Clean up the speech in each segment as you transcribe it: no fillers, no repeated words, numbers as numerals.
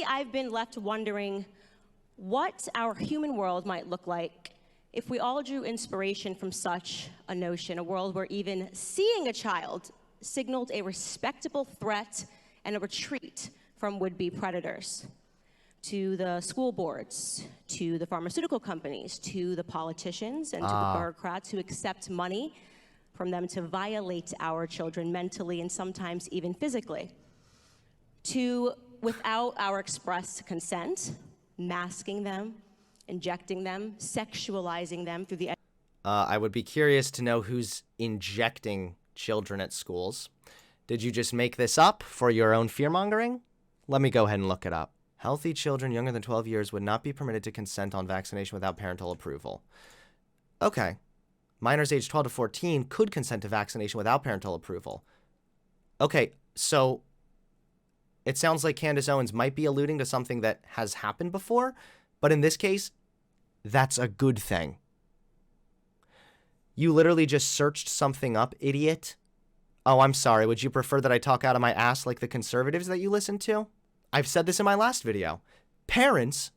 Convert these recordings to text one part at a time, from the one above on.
I've been left wondering what our human world might look like if we all drew inspiration from such a notion, a world where even seeing a child signaled a respectable threat and a retreat from would-be predators. To the school boards, to the pharmaceutical companies, to the politicians, and to the bureaucrats who accept money from them to violate our children mentally and sometimes even physically. To, without our express consent, masking them, injecting them, sexualizing them through the... I would be curious to know who's injecting children at schools. Did you just make this up for your own fear-mongering? Let me go ahead and look it up. Healthy children younger than 12 years would not be permitted to consent on vaccination without parental approval. Okay. Minors aged 12 to 14 could consent to vaccination without parental approval. Okay, so it sounds like Candace Owens might be alluding to something that has happened before, but in this case, that's a good thing. You literally just searched something up, idiot. Oh, I'm sorry. Would you prefer that I talk out of my ass like the conservatives that you listen to? I've said this in my last video. Parents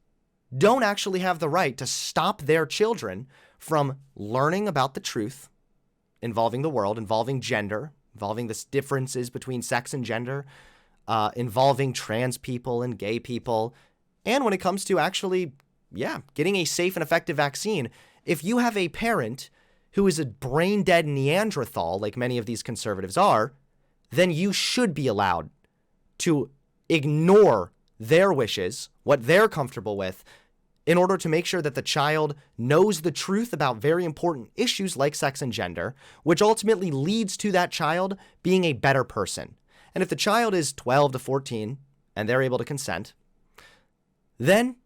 don't actually have the right to stop their children from learning about the truth involving the world, involving gender, involving the differences between sex and gender, involving trans people and gay people, and when it comes to actually, getting a safe and effective vaccine. If you have a parent who is a brain-dead Neanderthal, like many of these conservatives are, then you should be allowed to ignore their wishes, what they're comfortable with, in order to make sure that the child knows the truth about very important issues like sex and gender, which ultimately leads to that child being a better person. And if the child is 12 to 14 and they're able to consent, then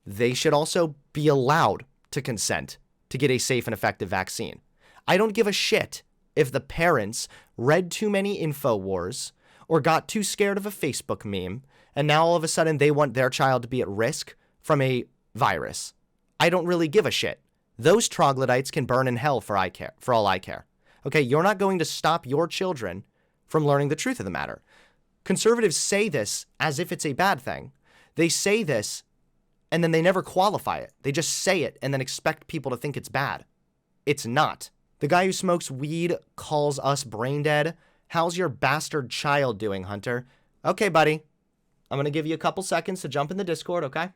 they should also be allowed to consent to get a safe and effective vaccine. I don't give a shit if the parents read too many InfoWars or got too scared of a Facebook meme, and now all of a sudden they want their child to be at risk from a virus. I don't really give a shit. Those troglodytes can burn in hell for all I care. Okay, you're not going to stop your children from learning the truth of the matter. Conservatives say this as if it's a bad thing. They say this and then they never qualify it. They just say it and then expect people to think it's bad. It's not. The guy who smokes weed calls us brain dead. How's your bastard child doing, Hunter? Okay, buddy. I'm going to give you a couple seconds to jump in the Discord, okay?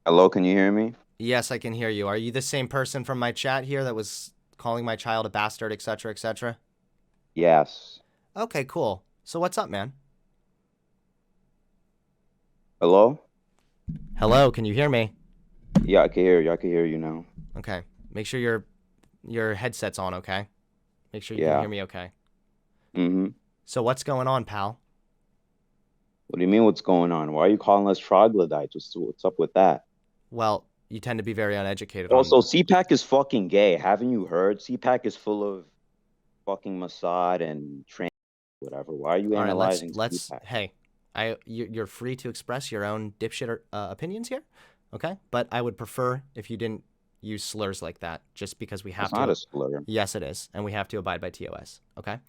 Hello, can you hear me? Yes, I can hear you. Are you the same person from my chat here that was calling my child a bastard, etc., etc.? Yes. Okay, cool. So what's up, man? Hello? Hello, can you hear me? Yeah, I can hear you. I can hear you now. Okay. Make sure your headset's on, okay? Make sure you can hear me okay. Mm-hmm. So what's going on, pal? What do you mean what's going on? Why are you calling us troglodytes? What's up with that? Well, you tend to be very uneducated. Also, CPAC is fucking gay. Haven't you heard? CPAC is full of fucking Mossad and trans whatever. Why are you analyzing CPAC? Hey, you're free to express your own dipshit opinions here, okay? But I would prefer if you didn't use slurs like that, just because we have It's not a slur. Yes, it is, and we have to abide by TOS, okay?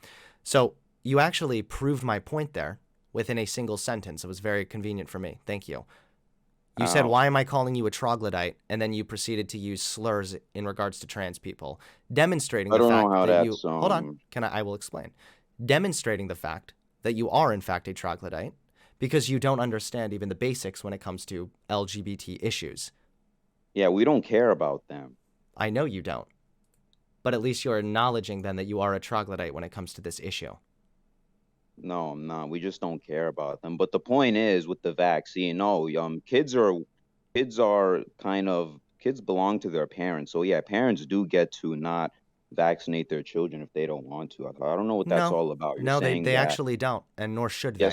So you actually proved my point there within a single sentence. It was very convenient for me. Thank you. You said, why am I calling you a troglodyte? And then you proceeded to use slurs in regards to trans people, demonstrating the fact that you... Hold on. I will explain. Demonstrating the fact that you are, in fact, a troglodyte because you don't understand even the basics when it comes to LGBT issues. Yeah, we don't care about them. I know you don't. But at least you're acknowledging then that you are a troglodyte when it comes to this issue. No, I'm not. We just don't care about them. But the point is, with the vaccine, no, kids belong to their parents. So yeah, parents do get to not vaccinate their children if they don't want to. I don't know what that's all about. No, they actually don't, and nor should they.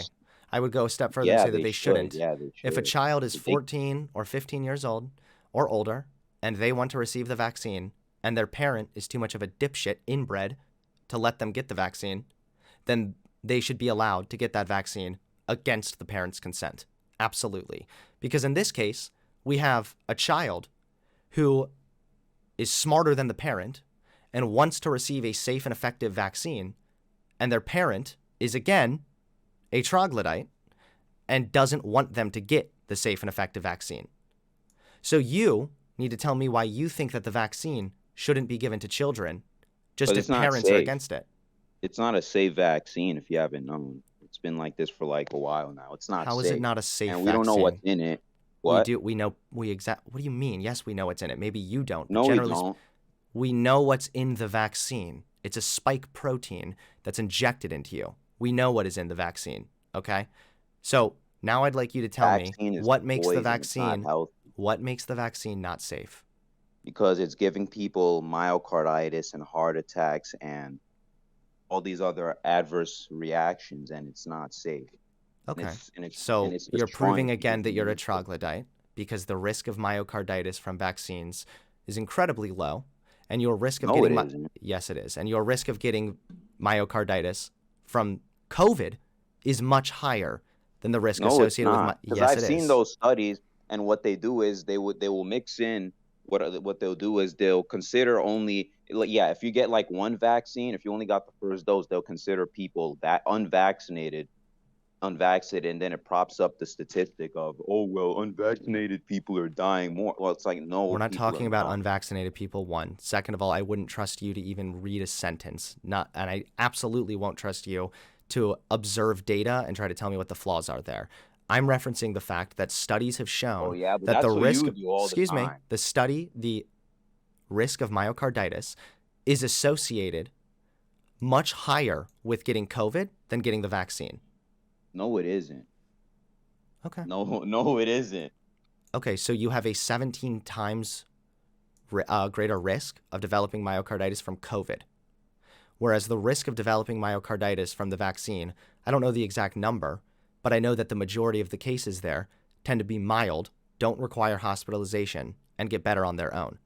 I would go a step further and say that they shouldn't. Yeah, they should. If a child is 14 or 15 years old or older and they want to receive the vaccine and their parent is too much of a dipshit inbred to let them get the vaccine, then they should be allowed to get that vaccine against the parent's consent. Absolutely. Because in this case, we have a child who is smarter than the parent and wants to receive a safe and effective vaccine, and their parent is, again, a troglodyte, and doesn't want them to get the safe and effective vaccine. So you need to tell me why you think that the vaccine shouldn't be given to children, just But if it's not parents are safe. against it. It's not a safe vaccine if you haven't known. It's been like this for like a while now. It's not How safe. is it not a safe and vaccine? we don't know what's in it. What? We know, what do you mean? Yes, we know what's in it. Maybe you don't, but No, we generally don't. we know what's in the vaccine. It's a spike protein that's injected into you. We know what is in the vaccine, okay? So now I'd like you to tell me what makes the vaccine not safe? Because it's giving people myocarditis and heart attacks and all these other adverse reactions, and it's not safe. Okay. And it's You're proving destroying again that you're a people. troglodyte because the risk of myocarditis from vaccines is incredibly low, and your risk of No, it getting isn't. yes, it is, and your risk of getting myocarditis from COVID is much higher than the risk No, it's associated with not. Because yes, I've it seen is. those studies, and what they do is they will mix in what they'll do is they'll consider only yeah, if you get like one vaccine, if you only got the first dose, they'll consider people that unvaccinated, and then it props up the statistic of, oh well, unvaccinated people are dying more. Well, it's like, no, We're not people talking are about not. unvaccinated people. One. Second of all, I wouldn't trust you to even read a sentence. And I absolutely won't trust you to observe data and try to tell me what the flaws are there. I'm referencing the fact that studies have shown Oh yeah, but that the that's what risk you of, do all the time. the risk of myocarditis is associated much higher with getting COVID than getting the vaccine. No, it isn't. Okay. No, it isn't. Okay, so you have a 17 times greater risk of developing myocarditis from COVID. Whereas the risk of developing myocarditis from the vaccine, I don't know the exact number, but I know that the majority of the cases there tend to be mild, don't require hospitalization, and get better on their own.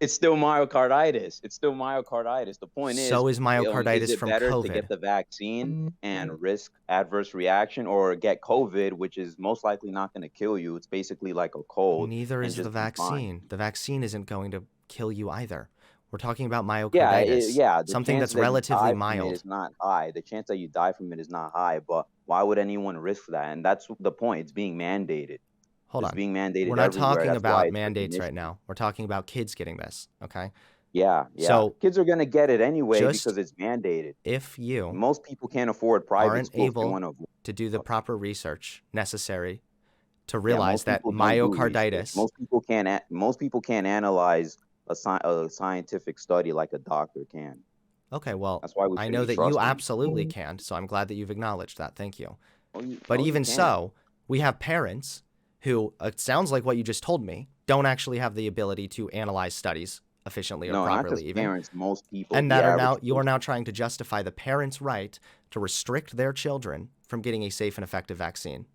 It's still myocarditis. It's still myocarditis. The point So is myocarditis is it from better COVID. to get the vaccine and risk adverse reaction, or get COVID, which is most likely not going to kill you? It's basically like a cold. Neither and is the just be fine. vaccine. The vaccine isn't going to kill you either. We're talking about Yeah, myocarditis, yeah. The something chance that's that you relatively die from it mild. is not high. The chance that you die from it is not high. But why would anyone risk that? And that's the point. It's being mandated. Hold It's on. being mandated We're not everywhere. talking That's why about it's such an mandates right issue. now. We're talking about kids getting this, okay? Yeah. So Kids are gonna get it anyway just because it's mandated. if you Most people can't afford private aren't schools. They able want to. to do the proper research necessary to Yeah, realize most that people don't do research. myocarditis. Most people can't analyze a scientific study like a doctor can. Okay, well, That's why we I should know be that you trusting. absolutely can, so I'm glad that you've acknowledged that. Thank you. But You even can. so, we have parents who, it sounds like what you just told me, don't actually have the ability to analyze studies efficiently or No, not properly just even. parents. Most people. And The that are average now you are person. now trying to justify the parents' right to restrict their children from getting a safe and effective vaccine.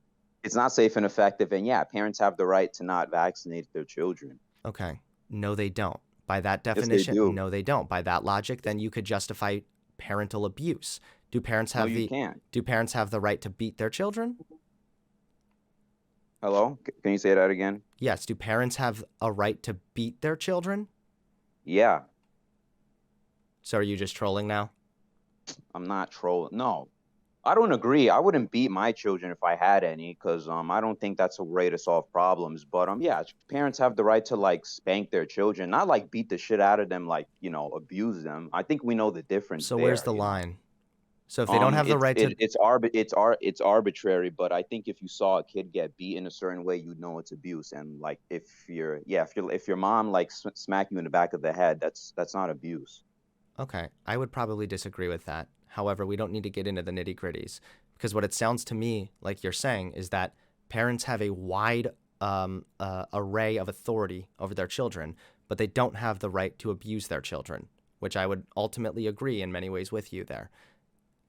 It's not safe and effective, and yeah, parents have the right to not vaccinate their children. Okay. No, they don't. By that Yes, they definition, do. no, they don't. By that logic, then you could justify parental abuse. Do parents No, have you can't. do parents have the right to beat their children? Hello? Can you say that again? Yes. Do parents have a right to beat their children? Yeah, So are you just trolling now? I'm not trolling. No, I don't agree. I wouldn't beat my children if I had any, because I don't think that's a way to solve problems. But yeah, parents have the right to like spank their children, not like beat the shit out of them, like abuse them. I think we know the difference So there. where's the line? So if they don't have the right to It's arbitrary, but I think if you saw a kid get beaten a certain way, you'd know it's abuse. And like if your mom like smack you in the back of the head, that's not abuse. Okay, I would probably disagree with that. However, we don't need to get into the nitty-gritties because what it sounds to me like you're saying is that parents have a wide array of authority over their children, but they don't have the right to abuse their children, which I would ultimately agree in many ways with you there.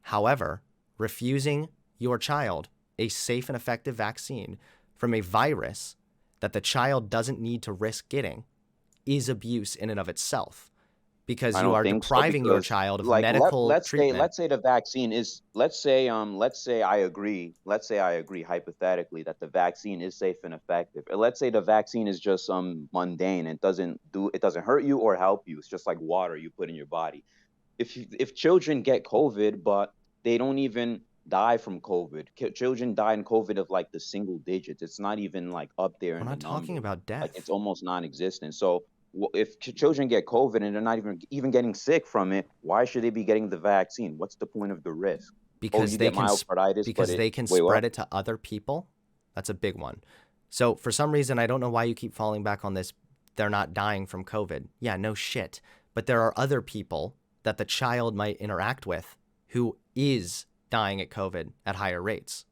However, refusing your child a safe and effective vaccine from a virus that the child doesn't need to risk getting is abuse in and of itself. Because I you don't are think so, depriving your because child of like medical treatment. let's say the vaccine is let's say I agree. Let's say I agree hypothetically that the vaccine is safe and effective. And let's say the vaccine is just mundane and it doesn't hurt you or help you. It's just like water you put in your body. If children get COVID, but they don't even die from COVID. Children die in COVID of like the single digits. It's not even like up there We're in the not talking numbers. about Like it's death almost non-existent. So if children get COVID and they're not even getting sick from it, why should they be getting the vaccine? What's the point of the risk? Oh, because you get myocarditis, but because they can wait, what? spread it to other people. That's a big one. So for some reason, I don't know why you keep falling back on this. They're not dying from COVID. Yeah, no shit. But there are other people that the child might interact with who is dying at COVID at higher rates.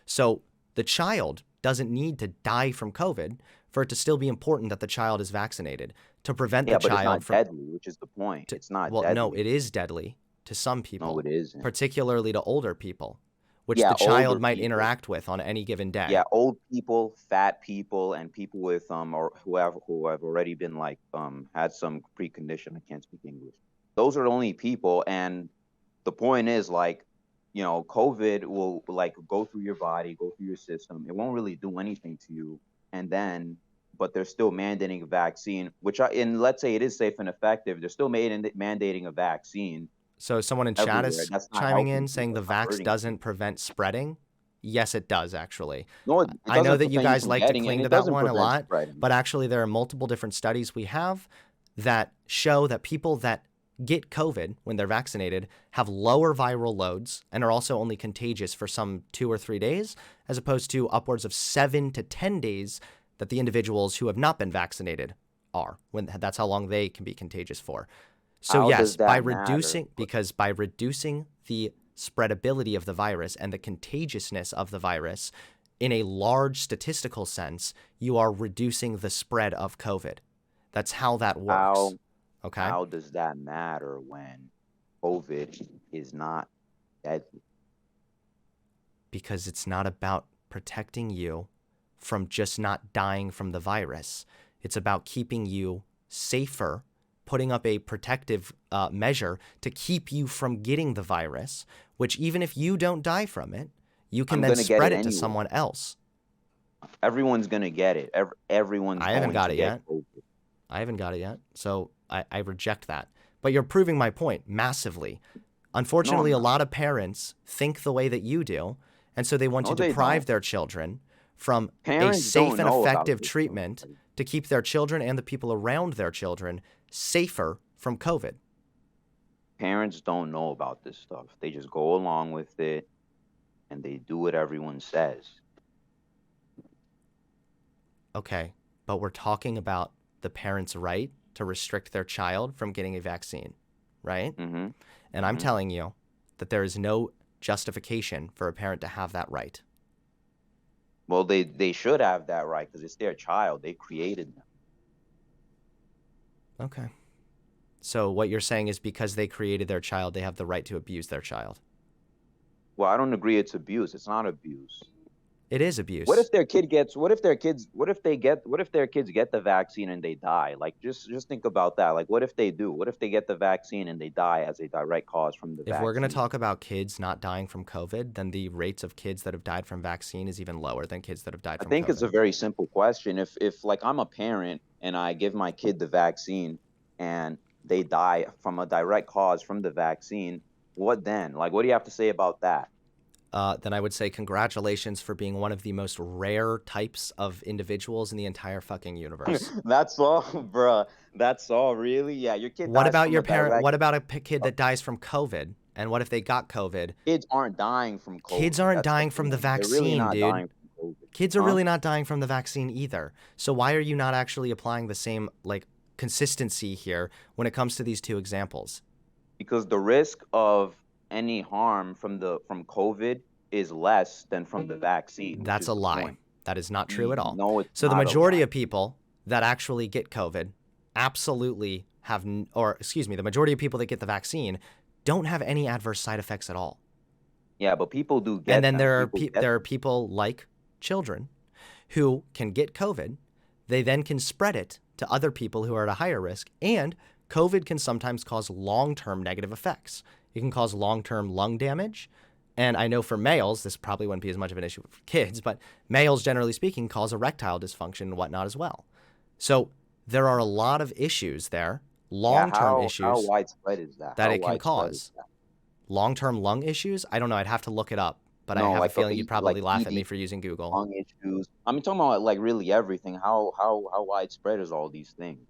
So the child doesn't need to die from COVID for it to still be important that the child is vaccinated to prevent the Yeah, but it's child not from. deadly, which is the point. It's not Well, no, deadly. it is deadly to some No, people, it isn't. particularly to older people, which Yeah, the older child might people. interact with on any given Yeah, day. old people, fat people, and people with or who have already been like had some precondition. I can't speak English. Those are the only people, and the point is like, COVID will like go through your body, go through your system. It won't really do anything to you, and then, but they're still mandating a vaccine, which and let's say it is safe and effective. They're still mandating a vaccine So someone in chat everywhere. is That's not chiming in helping saying people. the It's not vax hurting doesn't people. prevent spreading. Yes, it does, actually. No, it I know doesn't that you prevent you guys from like to getting it, cling and to it that doesn't one a prevent lot, spreading. but actually, there are multiple different studies we have that show that people that get COVID when they're vaccinated have lower viral loads and are also only contagious for some 2 or 3 days, as opposed to upwards of 7 to 10 days that the individuals who have not been vaccinated are, when that's how long they can be contagious for. So How yes, does that matter? by reducing the spreadability of the virus and the contagiousness of the virus in a large statistical sense, you are reducing the spread of COVID. That's how that works. How Okay? how does that matter when COVID is not deadly? Because it's not about protecting you from just not dying from the virus. It's about keeping you safer, putting up a protective measure to keep you from getting the virus, which even if you don't die from it, you can I'm then gonna get spread it it to anyway. someone else. Everyone's gonna get it. Everyone's I haven't going got to it get yet. COVID. I haven't got it yet. So I reject that. But you're proving my point massively. No, I'm Unfortunately, a not. lot of parents think the way that you do, and so they want to No, they deprive don't. their children from a Parents safe don't and know about effective this stuff. treatment to keep their children and the people around their children safer from COVID. Parents don't know about this stuff. They just go along with it and they do what everyone says. Okay, but we're talking about the parent's right to restrict their child from getting a vaccine, right? Mm-hmm. And I'm Mm-hmm. telling you that there is no justification for a parent to have that right. Well, they should have that right because it's their child. They created them. Okay. So what you're saying is because they created their child, they have the right to abuse their child. Well, I don't agree it's abuse. It's not abuse. It is What abuse. if their kid gets? What if their kids? What if their kids get the vaccine and they die? Like, just think about that. Like, what if they do? What if they get the vaccine and they die as a direct cause from the If we're going to vaccine? talk about kids not dying from COVID, then the rates of kids that have died from vaccine is even lower than kids that have died I from think it's COVID. a very simple question. If like I'm a parent and I give my kid the vaccine and they die from a direct cause from the vaccine, what then? Like, what do you have to say about that? Then I would say congratulations for being one of the most rare types of individuals in the entire fucking universe. That's all, bruh. That's all, really? Yeah, your kid What dies about from your a parent? direct. What about a kid that dies from COVID? And what if they got COVID? Kids aren't dying from Kids COVID. aren't That's the dying from the point. They're really vaccine, not dude. dying from COVID. Kids are Huh? really not dying from the vaccine either. So why are you not actually applying the same like consistency here when it comes to these two examples? Because the risk of any harm from COVID is less than from the vaccine, which That's is a the lie. point. That is not true at all. No, it's So the not a majority lie. of people that actually get COVID absolutely have, or excuse me, the majority of people that get the vaccine don't have any adverse side effects at all. Yeah, but people do And get then them. there are People get there are them. people like children who can get COVID. They then can spread it to other people who are at a higher risk. And COVID can sometimes cause long-term negative effects. It can cause long-term lung damage. And I know for males, this probably wouldn't be as much of an issue for kids, but males, generally speaking, cause erectile dysfunction and whatnot as well. So there are a lot of issues there, Yeah, long-term how issues widespread is that? that How it can widespread is cause. that? Long-term lung issues? I don't know. I'd have to look it up, but I No, have a like feeling you'd probably laugh at me ED, for using Google. lung issues. I mean, talking about like really everything. How widespread is all these things?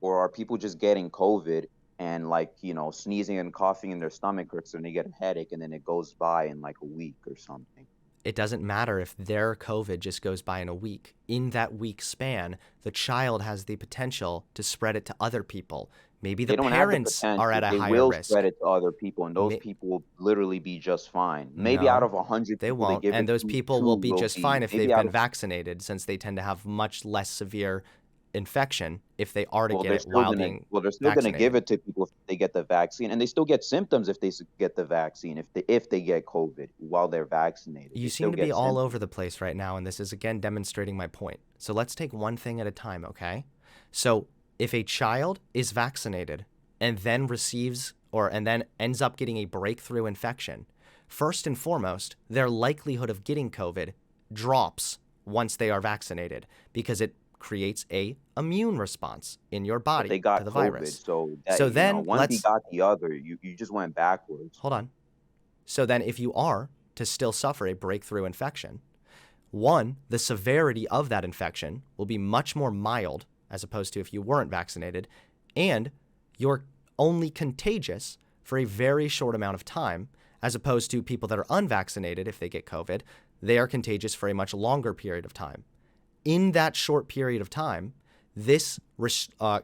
Or are people just getting COVID and like, you know, sneezing and coughing in their stomach hurts and they get a headache and then it goes by in like a week or something? It doesn't matter if their COVID just goes by in a week. In that week span, the child has the potential to spread it to other people. Maybe They the don't have the parents are potential. at a They higher will spread risk. it to other people, and those May- people will literally be just fine. Maybe out no, of 100 they people they won't. give And it those to, people two will be will just be fine if they've maybe out been of. vaccinated, since they tend to have much less severe infection if they are to Well, get they're it still while gonna being well, they're still gonna give vaccinated. it to people if they get the vaccine, and they still get symptoms if get the vaccine. If they get COVID while they're vaccinated, You they seem still to be get all symptoms. over the place right now, and this is again demonstrating my point. So let's take one thing at a time, okay? So if a child is vaccinated and then receives and then ends up getting a breakthrough infection, first and foremost, their likelihood of getting COVID drops once they are vaccinated because it creates a immune response in your But they body to got the COVID, virus. so that So then one begot the other. You just went backwards. hold on. So then if you are to still suffer a breakthrough infection, one, the severity of that infection will be much more mild as opposed to if you weren't vaccinated, and you're only contagious for a very short amount of time, as opposed to people that are unvaccinated. If they get COVID, they are contagious for a much longer period of time. In that short period of time, this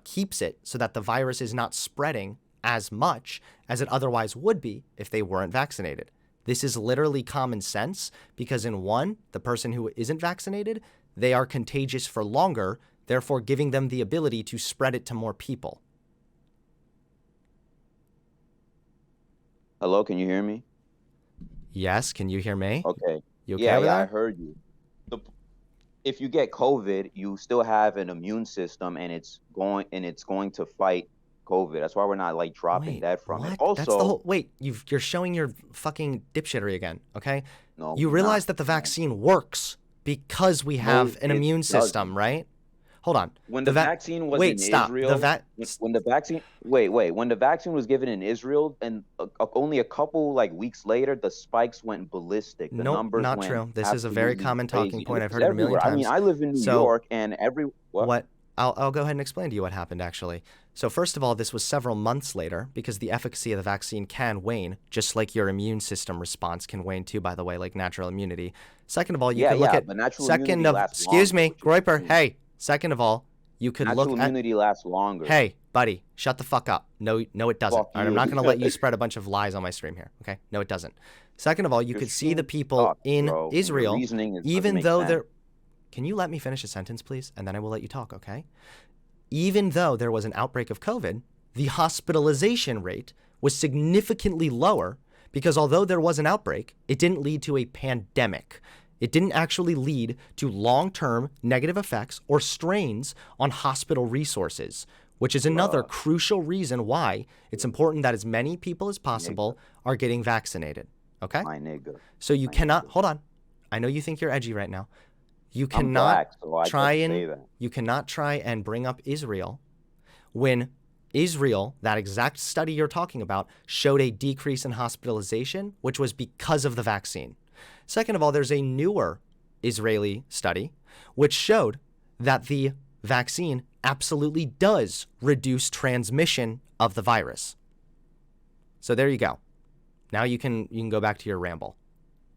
keeps it so that the virus is not spreading as much as it otherwise would be if they weren't vaccinated. This is literally common sense because in one, the person who isn't vaccinated, they are contagious for longer, therefore giving them the ability to spread it to more people. Hello, can you hear me? Yes, can you hear me? Okay. You okay Yeah, over yeah, I there? heard you. The, if you get COVID, you still have an immune system, and it's going to fight COVID. That's why we're not like dropping Wait, dead from it. what? That's the Also, whole. Wait, you're showing your fucking dipshittery again, okay? no, You we're not. realize that the No, vaccine works because we no, have an it immune system, doesn't. right? Hold on. When The the va- vaccine was Wait, in stop. The Israel, vat. when the vaccine when the vaccine was given in Israel, and only a couple like weeks later, the spikes went ballistic. The Nope, numbers not went true. This is a very absolutely common talking crazy, and point. this I've was heard it a million everywhere. I mean, times. I live in New So York, and what? what I'll go ahead and explain to you what happened actually. So first of all, this was several months later because the efficacy of the vaccine can wane, just like your immune system response can wane too, by the way, like natural immunity. Second of all, you Yeah, could look yeah, at but natural immunity lasts excuse longer, me, which is the Groyper, thing. hey. Second of all, you could look Natural at immunity lasts longer. hey, buddy, shut the fuck up. No, no, it doesn't. Fuck All right, I'm you. not going to let you spread a bunch of lies on my stream here. Okay? No, it doesn't. Second of all, you Your could see the stream people sucks, in bro, and your Israel, reasoning doesn't even make though sense. they're. Can you let me finish a sentence, please? And then I will let you talk, okay? Even though there was an outbreak of COVID, the hospitalization rate was significantly lower because although there was an outbreak, it didn't lead to a pandemic. It didn't actually lead to long-term negative effects or strains on hospital resources, which is another Bruh, crucial reason why it's important that as many people as nigga, possible are getting vaccinated. Okay? my nigga, So you my cannot, nigga. hold on. I know you think you're edgy right now. You I'm cannot black, so I try get to and say that. you cannot try and bring up Israel when Israel, that exact study you're talking about, showed a decrease in hospitalization, which was because of the vaccine. Second of all, there's a newer Israeli study which showed that the vaccine absolutely does reduce transmission of the virus. So there you go. Now you can go back to your ramble.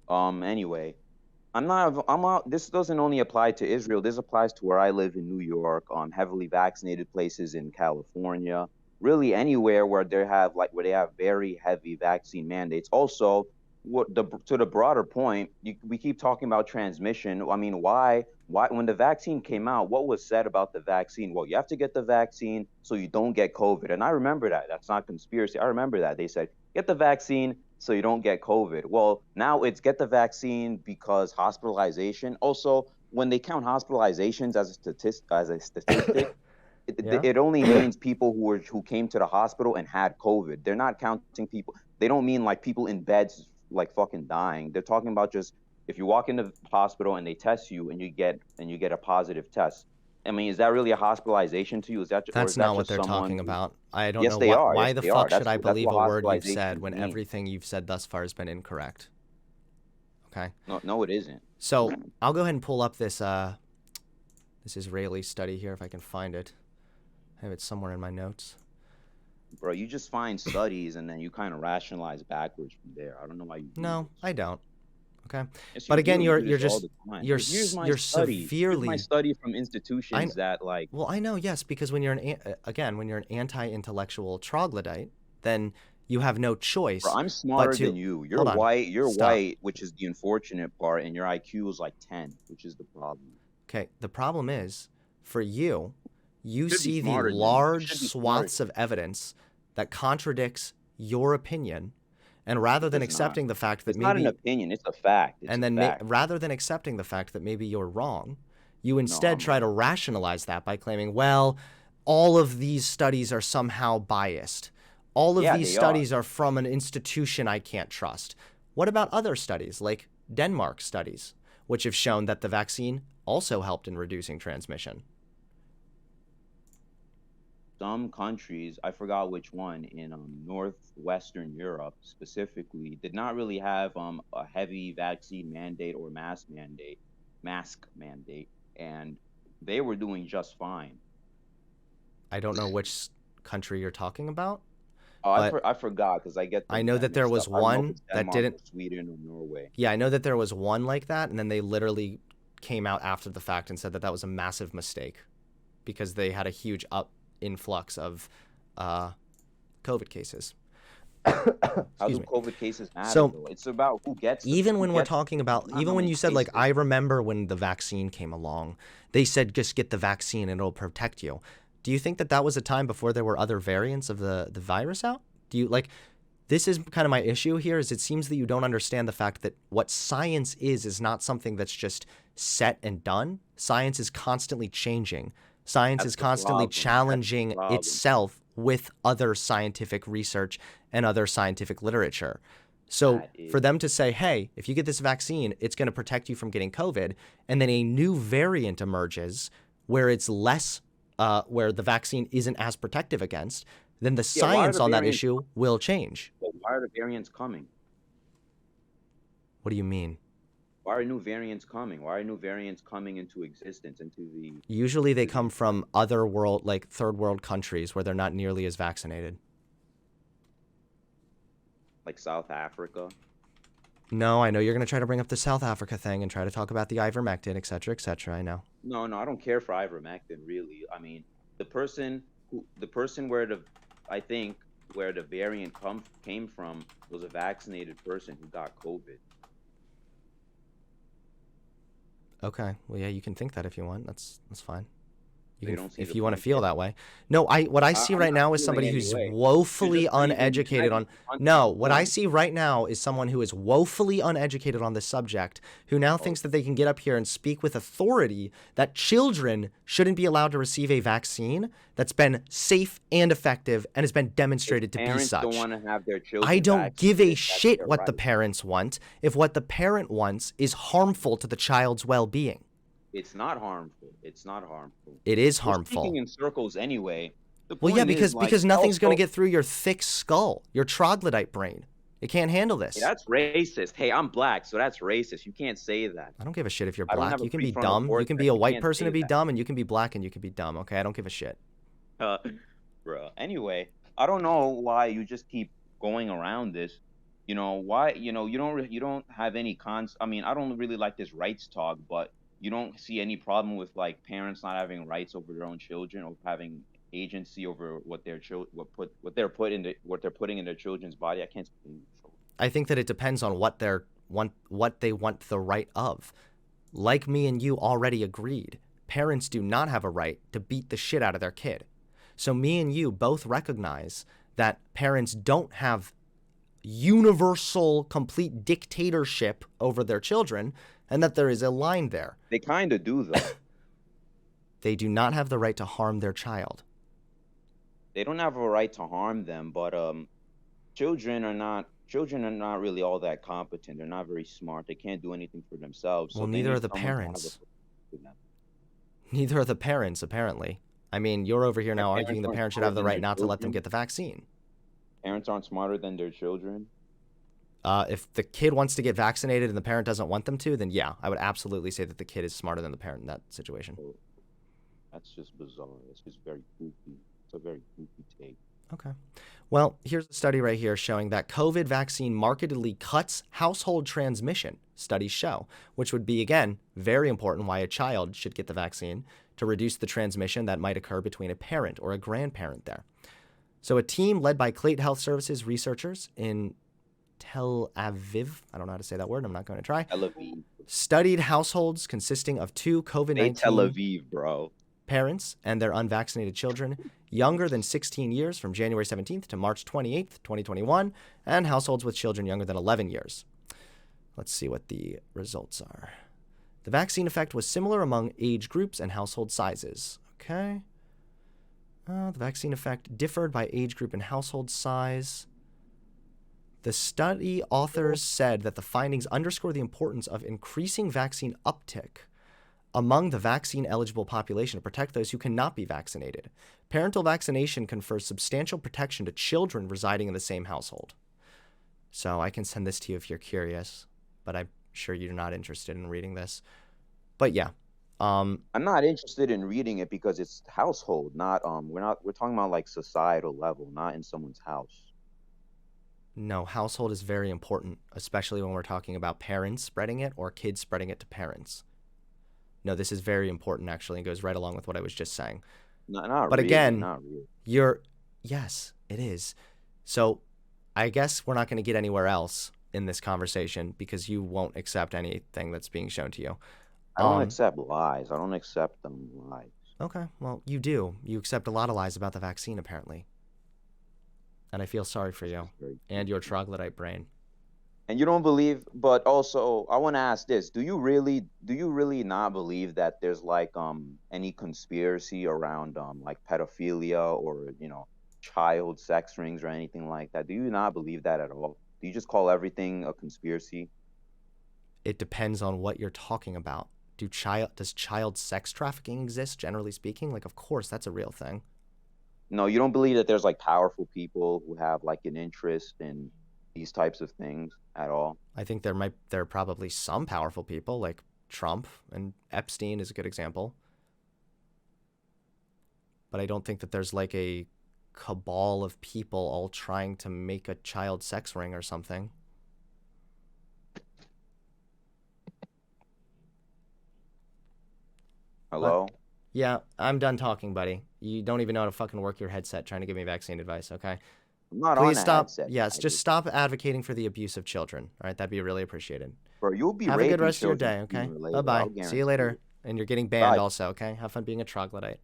Anyway, I'm not, this doesn't only apply to Israel. This applies to where I live in New York, heavily vaccinated places in California, really anywhere where where they have very heavy vaccine mandates. Also, to the broader point, we keep talking about transmission. I mean, why when the vaccine came out, what was said about the vaccine? Well, you have to get the vaccine so you don't get COVID. And I remember that. That's not conspiracy. I remember that. They said, get the vaccine so you don't get COVID. Well, now it's get the vaccine because hospitalization. Also, when they count hospitalizations as a statistic, Yeah. it only means people who came to the hospital and had COVID. They're not counting people. They don't mean like people in beds like fucking dying. They're talking about just if you walk into the hospital and they test you and you get a positive test, I mean, is that really a hospitalization to you? Is that, or That's is that not what just they're someone talking who? about. I don't Yes, know they are. why Yes, the they are. fuck should I That's believe what a word you've said hospitalization when means. everything you've said thus far has been incorrect. Okay. No, no, it isn't. So I'll go ahead and pull up this this Israeli study here if I can find it. I have it somewhere in my notes. Bro, you just find studies and then you kind of rationalize backwards from there. I don't know why you do No, this. I don't. Okay. Yes, But you again, do. You you're do this all just the time. you're Here's my you're study. Here's my severely study from I institutions that like. well, I know, yes, because when you're again, when you're an anti-intellectual troglodyte, then you have no Bro, choice I'm but smarter than to you. You're hold on. white. You're Stop. white, which is the unfortunate part, and your IQ is like 10, which is the problem. Okay, the problem is for you, you You should be see the smarter than me. You large should be smarter. swaths of evidence that contradicts your opinion, and rather It than does not. accepting the fact that It's not an maybe opinion. It's a fact. It's and a then fact. rather than accepting the fact that maybe you're wrong, you No, instead I'm try right. to rationalize that by claiming, well, all of these studies are somehow biased. All of Yeah, these they are. studies are from an institution I can't trust. What about other studies, like Denmark studies, which have shown that the vaccine also helped in reducing transmission? Some countries, I forgot which one, in northwestern Europe specifically, did not really have a heavy vaccine mandate or mask mandate, and they were doing just fine. I don't know which country you're talking about, Oh, but I forgot because I get I them know that there mixed was up. I don't know if one it's that Denmark didn't. or Sweden or Norway. Yeah, I know that there was one like that, and then they literally came out after the fact and said that that was a massive mistake because they had a huge influx of COVID cases. How Excuse do me. COVID cases matter, So though? It's about who gets the even who when we're gets talking about, not even how when many you said like, cases. I remember when the vaccine came along, they said just get the vaccine and it'll protect you. Do you think that that was a time before there were other variants of the virus out? Do you like? This is kind of my issue here is it seems that you don't understand the fact that what science is not something that's just set and done. Science is constantly changing. Science That's is the constantly problem. That's the challenging problem. itself with other scientific research and other scientific literature. So That for is them to say, hey, if you get this vaccine, it's going to protect you from getting COVID, and then a new variant emerges where it's less, where the vaccine isn't as protective against, then the yeah. Why are science the on that variants? issue will change. Why are the variants coming? What do you mean? Why are new variants coming? Why are new variants coming into existence, into the Usually they into the come from other world, like third world countries where they're not nearly as vaccinated. like South Africa? No, I know you're going to try to bring up the South Africa thing and try to talk about the ivermectin, et cetera, et cetera. I know. No, no, I don't care for ivermectin really. I mean, the person where I think where the variant came from was a vaccinated person who got COVID. Okay. Well, yeah, you can think that if you want. That's fine. So you don't see If the you want to point feel there. that way. No, what I see I'm right not now is feeling somebody any who's way. You're woefully just leaving. uneducated on. No, what I see right now is someone who is woefully uneducated on this subject, who now thinks that they can get up here and speak with authority that children shouldn't be allowed to receive a vaccine that's been safe and effective and has been demonstrated to be Parents such. don't want to have their children I don't give a vaccinated. That's shit their what the right. parents want if what the parent wants is harmful to the child's well-being. It's not harmful. It's not harmful. It is We're harmful. speaking in circles anyway. The Well, yeah, point is, because like, nothing's going to also, get through your thick skull, your troglodyte brain. It can't handle this. hey, that's racist. Hey, I'm black, so that's racist. You can't say that. I don't give a shit if you're I don't black. have a You can be prefrontal dumb. You cortex. can be a You white can't person say and be that. dumb, and you can be black and you can be dumb. Okay, I don't give a shit. Bro. Anyway, I don't know why you just keep going around this. You know why? You know you don't have any cons. I mean, I don't really like this rights talk, but you don't see any problem with like parents not having rights over their own children or having agency over what their what they're putting in their children's body. I can't speak English. I think that it depends on what they want the right of. Like me and you already agreed, parents do not have a right to beat the shit out of their kid. So me and you both recognize that parents don't have universal, complete dictatorship over their children, and that there is a line there. They kind of do though. They do not have the right to harm their child. They don't have a right to harm them, but children are not really all that competent. They're not very smart. They can't do anything for themselves. So Well, they neither need are the someone to have parents. to them. Neither are the parents, apparently. I mean, you're over here And now parents arguing the aren't parents should smarter have the than right their not to let them children. get the vaccine. Parents aren't smarter than their children. If the kid wants to get vaccinated and the parent doesn't want them to, then yeah, I would absolutely say that the kid is smarter than the parent in that situation. So that's just bizarre. It's just very goofy. It's a very goofy take. Okay. Well, here's a study right here showing that COVID vaccine markedly cuts household transmission, studies show, which would be, again, very important why a child should get the vaccine to reduce the transmission that might occur between a parent or a grandparent there. So a team led by Clayton Health Services researchers in Tel Aviv, I don't know how to say that word, I'm not going to try, Tel Aviv. studied households consisting of 2 Say COVID-19 Tel Aviv, bro. parents and their unvaccinated children younger than 16 years from January 17th to March 28th, 2021, and households with children younger than 11 years. Let's see what the results are. The vaccine effect was similar among age groups and household sizes. Okay. The vaccine effect differed by age group and household size. The study authors said that the findings underscore the importance of increasing vaccine uptick among the vaccine-eligible population to protect those who cannot be vaccinated. Parental vaccination confers substantial protection to children residing in the same household. So I can send this to you if you're curious, but I'm sure you're not interested in reading this. But yeah. I'm not interested in reading it because it's household, not we're talking about like societal level, not in someone's house. No, household is very important, especially when we're talking about parents spreading it or kids spreading it to parents. No, this is very important, actually, and goes right along with what I was just saying. Not but really, again, not really. yes, it is. So I guess we're not going to get anywhere else in this conversation because you won't accept anything that's being shown to you. I don't accept lies. I don't accept them lies. Okay, well, you do. You accept a lot of lies about the vaccine, apparently. And I feel sorry for you and your troglodyte brain. And you don't believe, but also I want to ask this: do you really not believe that there's like any conspiracy around like pedophilia or child sex rings or anything like that? Do you not believe that at all? Do you just call everything a conspiracy? It depends on what you're talking about. Does child sex trafficking exist, generally speaking? Like, of course, that's a real thing. No, you don't believe that there's like powerful people who have like an interest in these types of things at all? I think there are probably some powerful people like Trump, and Epstein is a good example. But I don't think that there's like a cabal of people all trying to make a child sex ring or something. Hello? But, yeah, I'm done talking, buddy. You don't even know how to fucking work your headset trying to give me vaccine advice, okay? I'm not Please on a stop. headset. Yes, just stop advocating for the abuse of children. All right, that'd be really appreciated. Bro, you'll be Have a good raping rest of your children day, okay? sooner or later, Bye-bye. I'll See you guarantee later. it. And you're getting banned Bye. also, okay? Have fun being a troglodyte.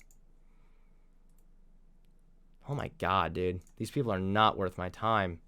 Oh my god, dude. These people are not worth my time.